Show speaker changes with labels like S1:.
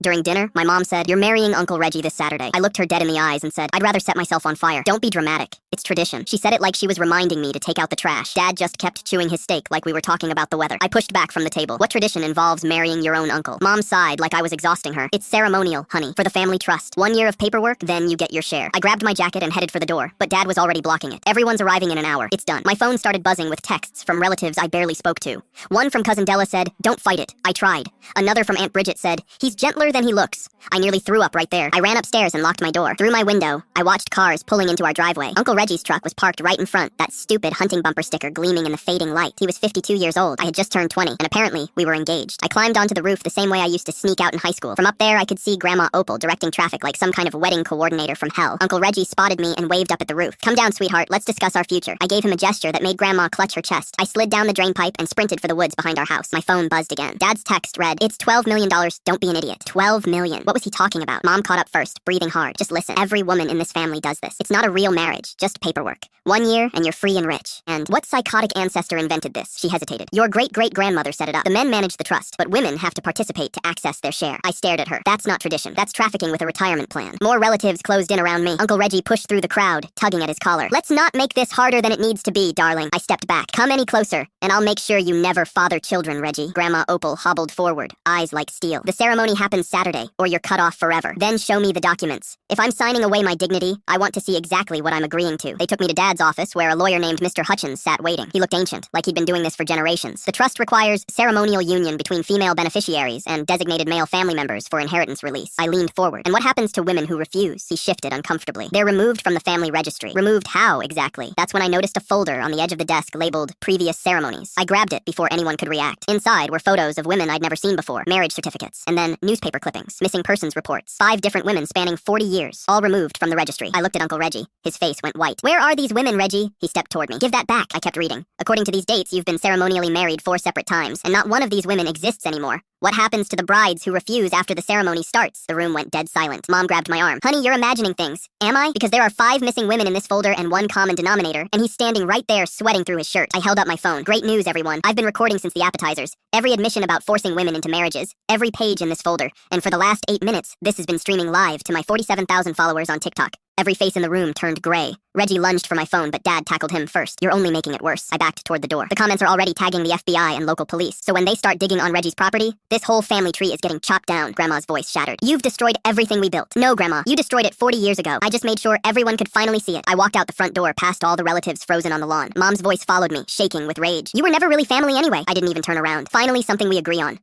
S1: During dinner, my mom said, "You're marrying Uncle Reggie this Saturday." I looked her dead in the eyes and said, "I'd rather set myself on fire." "Don't be dramatic. It's tradition." She said it like she was reminding me to take out the trash. Dad just kept chewing his steak like we were talking about the weather. I pushed back from the table. "What tradition involves marrying your own uncle?" Mom sighed like I was exhausting her. "It's ceremonial, honey, for the family trust. 1 year of paperwork, then you get your share." I grabbed my jacket and headed for the door, but Dad was already blocking it. "Everyone's arriving in an hour. It's done." My phone started buzzing with texts from relatives I barely spoke to. One from Cousin Della said, "Don't fight it. I tried." Another from Aunt Bridget said, "He's gentler than he looks." I nearly threw up right there. I ran upstairs and locked my door. Through my window, I watched cars pulling into our driveway. Uncle Reggie's truck was parked right in front, that stupid hunting bumper sticker gleaming in the fading light. He was 52 years old. I had just turned 20, and apparently we were engaged. I climbed onto the roof the same way I used to sneak out in high school. From up there, I could see Grandma Opal directing traffic like some kind of wedding coordinator from hell. Uncle Reggie spotted me and waved up at the roof. "Come down, sweetheart. Let's discuss our future." I gave him a gesture that made Grandma clutch her chest. I slid down the drain pipe and sprinted for the woods behind our house. My phone buzzed again. Dad's text read, "It's $12 million. Don't be an idiot." 12 million. What was he talking about? Mom caught up first, breathing hard. "Just listen. Every woman in this family does this. It's not a real marriage, just paperwork. 1 year and you're free and rich." "And what psychotic ancestor invented this?" She hesitated. "Your great-great-grandmother set it up. The men manage the trust, but women have to participate to access their share." I stared at her. "That's not tradition. That's trafficking with a retirement plan." More relatives closed in around me. Uncle Reggie pushed through the crowd, tugging at his collar. "Let's not make this harder than it needs to be, darling." I stepped back. "Come any closer, and I'll make sure you never father children, Reggie." Grandma Opal hobbled forward, eyes like steel. "The ceremony happens Saturday, or you're cut off forever. Then show me the documents. If I'm signing away my dignity, I want to see exactly what I'm agreeing to." They took me to Dad's office, where a lawyer named Mr. Hutchins sat waiting. He looked ancient, like he'd been doing this for generations. "The trust requires ceremonial union between female beneficiaries and designated male family members for inheritance release." I leaned forward. "And what happens to women who refuse?" He shifted uncomfortably. "They're removed from the family registry." "Removed how, exactly?" That's when I noticed a folder on the edge of the desk labeled "Previous Ceremonies." I grabbed it before anyone could react. Inside were photos of women I'd never seen before, marriage certificates, and then newspaper clippings, missing persons reports. 5 different women spanning 40 years, all removed from the registry. I looked at Uncle Reggie. His face went white. "Where are these women, Reggie?" He stepped toward me. "Give that back," I kept reading. "According to these dates, you've been ceremonially married 4 separate times, and not one of these women exists anymore. What happens to the brides who refuse after the ceremony starts?" The room went dead silent. Mom grabbed my arm. "Honey, you're imagining things." "Am I? Because there are 5 missing women in this folder and one common denominator, and he's standing right there sweating through his shirt." I held up my phone. "Great news, everyone. I've been recording since the appetizers. Every admission about forcing women into marriages. Every page in this folder. And for the last 8 minutes, this has been streaming live to my 47,000 followers on TikTok." Every face in the room turned gray. Reggie lunged for my phone, but Dad tackled him first. "You're only making it worse." I backed toward the door. "The comments are already tagging the FBI and local police. So when they start digging on Reggie's property, this whole family tree is getting chopped down." Grandma's voice shattered. "You've destroyed everything we built." "No, Grandma. You destroyed it 40 years ago. I just made sure everyone could finally see it." I walked out the front door past all the relatives frozen on the lawn. Mom's voice followed me, shaking with rage. "You were never really family anyway." I didn't even turn around. "Finally, something we agree on.